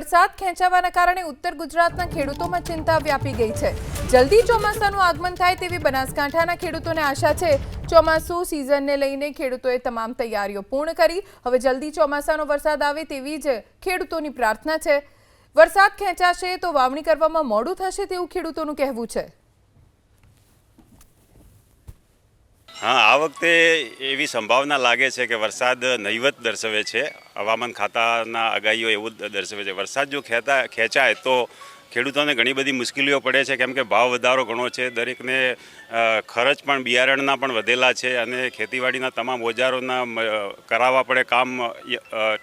વરસાદ ખેંચાવાના કારણે ઉત્તર ગુજરાતના ખેડૂતોમાં ચિંતા વ્યાપી ગઈ છે। જલ્દી ચોમાસાનું આગમન થાય તેવી બનાસકાંઠાના ખેડૂતોને આશા છે। ચોમાસુ સિઝનને લઈને ખેડૂતોએ તમામ તૈયારીઓ પૂર્ણ કરી। હવે જલ્દી ચોમાસાનો વરસાદ આવે તેવી જ ખેડૂતોની પ્રાર્થના છે। વરસાદ ખેંચાશે તો વાવણી કરવામાં મોડું થશે તેવું ખેડૂતોનું કહેવું છે। हाँ, आ वखते एवी संभावना लागे छे कि वरसाद नहीवत दर्शावे छे। हवामान खाताना आगाहीओ एवुं दर्शावे छे। वरसाद जो खेंचाय तो ખેડૂતોને ઘણી બધી મુશ્કેલીઓ પડે છે, કેમ કે ભાવ વધારો ઘણો છે। દરેકને ખર્ચ પણ બિયારણના પણ વધેલા છે અને ખેતીવાડીના તમામ ઓજારોના કરાવવા પડે કામ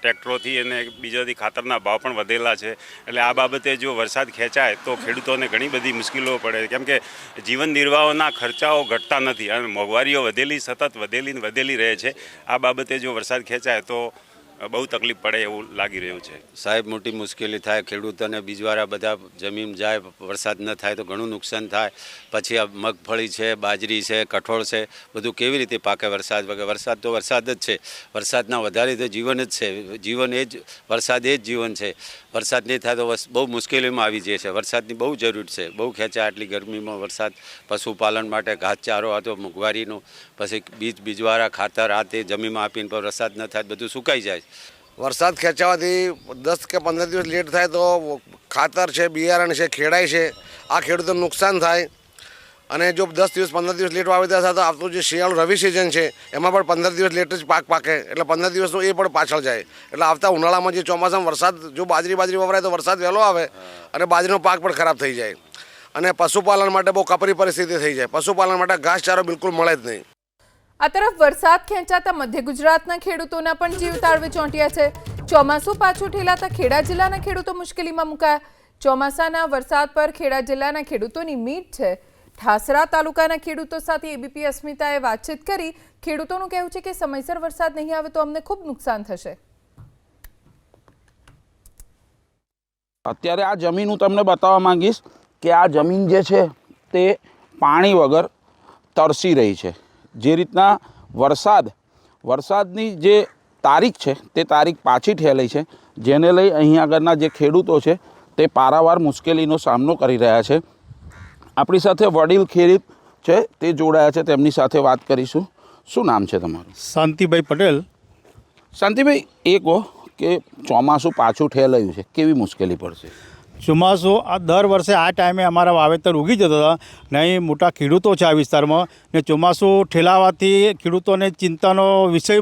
ટ્રેક્ટરોથી અને બીજાથી ખાતરના ભાવ પણ વધેલા છે। એટલે આ બાબતે જો વરસાદ ખેંચાય તો ખેડૂતોને ઘણી બધી મુશ્કેલીઓ પડે, કેમ કે જીવન નિર્વાહના ખર્ચાઓ ઘટતા નથી અને મોંઘવારીઓ વધેલી સતત વધેલી રહે છે। આ બાબતે જો વરસાદ ખેંચાય તો બહુ તકલીફ પડે એવું લાગી રહ્યું છે। સાહેબ, મોટી મુશ્કેલી થાય ખેડૂતોને। બીજવારા બધા જમીન જાય, વરસાદ ન થાય તો ઘણું નુકસાન થાય। પછી આ મગફળી છે, બાજરી છે, કઠોળ છે, બધું કેવી રીતે પાકે વરસાદ વગર? વરસાદ તો વરસાદ જ છે। વરસાદના વધારે તો જીવન જ છે। જીવન એ જ વરસાદ, એ જ જીવન છે। વરસાદ નહીં થાય તો બહુ મુશ્કેલીમાં આવી જાય છે। વરસાદની બહુ જરૂર છે। બહુ ખેંચાય આટલી ગરમીમાં વરસાદ। પશુપાલન માટે ઘાસચારો હતો મોંઘવારીનું, પછી બીજવારા ખાતર આ તે જમીનમાં આપીને પણ વરસાદ ન થાય બધું સુકાઈ જાય। વરસાદ ખેંચાવાથી 10 કે 15 દિવસ લેટ થાય તો ખાતર છે, બિયારણ છે, ખેડાય છે, આ ખેડૂતોને નુકસાન થાય। અને જો 10 દિવસ 15 દિવસ લેટ વાવેતર થાય તો આવતું જે શિયાળુ રવિ સિઝન છે એમાં પણ 15 દિવસ લેટ જ પાક પાકે, એટલે 15 દિવસનો એ પણ પાછળ જાય। એટલે આવતા ઉનાળામાં જે ચોમાસામાં વરસાદ જો બાજરી વપરાય તો વરસાદ વહેલો આવે અને બાજરીનો પાક પણ ખરાબ થઈ જાય। અને પશુપાલન માટે બહુ કપરી પરિસ્થિતિ થઈ જાય। પશુપાલન માટે ઘાસચારો બિલકુલ મળે જ નહીં। આ તરફ વરસાદ ખેંચાતા મધ્ય ગુજરાતના ખેડૂતોના પણ જીવ તાળવે ચોંટ્યા છે। ચોમાસું પાછું ઠેલાતા ખેડા જિલ્લાના ખેડૂતો મુશ્કેલીમાં મુકાયા। ચોમાસાના વરસાદ પર ખેડા જિલ્લાના ખેડૂતોની મીટ છે। ઠાસરા તાલુકાના ખેડૂતો સાથે એબીપી અસ્મિતાએ વાતચીત કરી। ખેડૂતોનું કહેવું છે કે સમયસર વરસાદ નહીં આવે તો અમને ખૂબ નુકસાન થશે। અત્યારે આ જમીન હું તમને બતાવવા માંગીશ કે આ જમીન જે છે તે પાણી વગર તરસી રહી છે। જે રીતના વરસાદની જે તારીખ છે તે તારીખ પાછી ઠેલાઈ છે, જેને લઈ અહીં આગળના જે ખેડૂતો છે તે પારાવાર મુશ્કેલીનો સામનો કરી રહ્યા છે। આપણી સાથે વડીલ ખેડૂત છે તે જોડાયા છે, તેમની સાથે વાત કરીશું। શું નામ છે તમારું? શાંતિભાઈ પટેલ। શાંતિભાઈ, એ કહો કે ચોમાસું પાછું ઠેલાયું છે, કેવી મુશ્કેલી પડશે? ચોમાસું આ દર વર્ષે આ ટાઈમે અમારા વાવેતર ઉગી જતા હતા ને અહીં મોટા ખેડૂતો છે આ વિસ્તારમાં, ને ચોમાસું ઠેલાવાથી ખેડૂતોને ચિંતાનો વિષય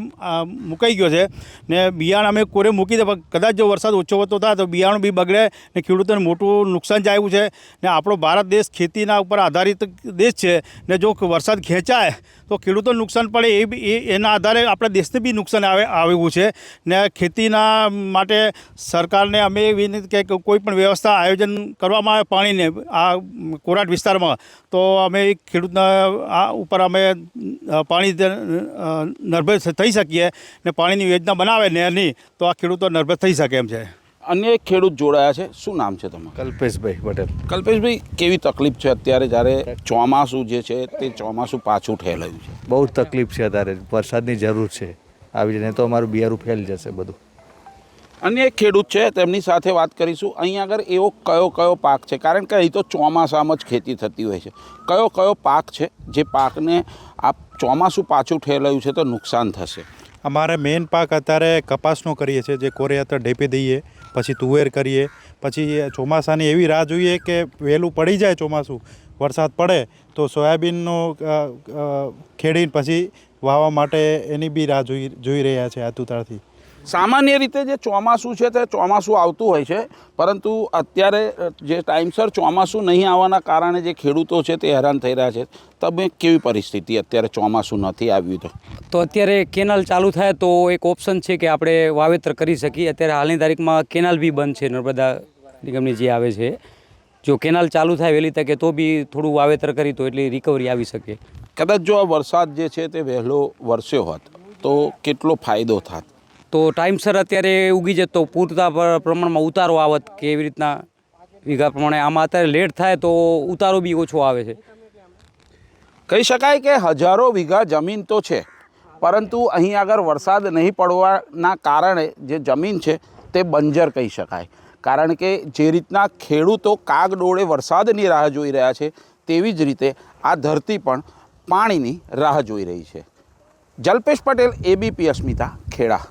મુકાઈ ગયો છે। ને બિયારણ અમે કોરે મૂકી દે, કદાચ જો વરસાદ ઓછો વધતો થાય તો બિયારણ બી બગડે ને ખેડૂતોને મોટું નુકસાન જાય છે। ને આપણો ભારત દેશ ખેતીના ઉપર આધારિત દેશ છે, ને જો વરસાદ ખેંચાય તો ખેડૂતોને નુકસાન પડે એના આધારે આપણા દેશને બી નુકસાન આવ્યું છે। ને ખેતીના માટે સરકારને અમે વિનંતી કે કોઈ પણ વ્યવસ્થા આયોજન કરવામાં આવે પાણીને આ કોરાટ વિસ્તારમાં, તો અમે ખેડૂતના આ ઉપર અમે પાણી નિર્ભર થઈ શકીએ ને પાણીની યોજના બનાવે નહેરની, તો આ ખેડૂતો નિર્ભર થઈ શકે એમ છે। અન્ય એક ખેડૂત જોડાયા છે। શું નામ છે તમારું? કલ્પેશભાઈ પટેલ। કલ્પેશભાઈ, કેવી તકલીફ છે અત્યારે જ્યારે ચોમાસું જે છે તે ચોમાસું પાછું ઠેલાયું છે? બહુ જ તકલીફ છે અત્યારે, વરસાદની જરૂર છે આવી જાય, તો અમારું બિયારું ફેલ જશે બધું। અન્ય એક ખેડૂત છે, તેમની સાથે વાત કરીશું। અહીં આગળ એવો કયો પાક છે, કારણ કે અહીં તો ચોમાસામાં જ ખેતી થતી હોય છે, કયો પાક છે જે પાકને આ ચોમાસું પાછું ઠેલાયું છે તો નુકસાન થશે? અમારે મેઇન પાક અત્યારે કપાસનો કરીએ છીએ, જે કોરે અત્યારે ઢેપી દઈએ, પછી તુવેર કરીએ, પછી ચોમાસાની એવી રાહ જોઈએ કે વહેલું પડી જાય ચોમાસું, વરસાદ પડે તો સોયાબીનનો ખેડીને પછી વાવવા માટે એની બી રાહ જોઈ રહ્યા છે આતુરતાથી। સામાન્ય રીતે જે ચોમાસું છે તે ચોમાસું આવતું હોય છે, પરંતુ અત્યારે જે ટાઈમસર ચોમાસું નહીં આવવાના કારણે જે ખેડૂતો છે તે હેરાન થઈ રહ્યા છે। તમે કેવી પરિસ્થિતિ અત્યારે ચોમાસું નથી આવ્યું તો અત્યારે કેનાલ ચાલુ થાય તો એક ઓપ્શન છે કે આપણે વાવેતર કરી શકીએ। અત્યારે હાલની તારીખમાં કેનાલ બી બંધ છે, નર્મદા નિગમની જે આવે છે। જો કેનાલ ચાલુ થાય વહેલી તકે તો બી થોડું વાવેતર કરી તો એટલી રિકવરી આવી શકે। કદાચ જો આ વરસાદ જે છે તે વહેલો વરસ્યો હોત તો કેટલો ફાયદો થાત? તો ટાઈમસર અત્યારે ઉગી જતો તો પૂરતા પ્રમાણમાં ઉતારો આવત કે એવી રીતના વીઘા પ્રમાણે। આમાં અત્યારે લેટ થાય તો ઉતારો બી ઓછો આવે છે। કહી શકાય કે હજારો વીઘા જમીન તો છે, પરંતુ અહીં આગળ વરસાદ નહીં પડવાના કારણે જે જમીન છે તે બંજર કહી શકાય। કારણ કે જે રીતના ખેડૂતો કાગડોળે વરસાદની રાહ જોઈ રહ્યા છે તેવી જ રીતે આ ધરતી પણ પાણીની રાહ જોઈ રહી છે. જલ્પેશ પટેલ, ABP અસ્મિતા, ખેડા.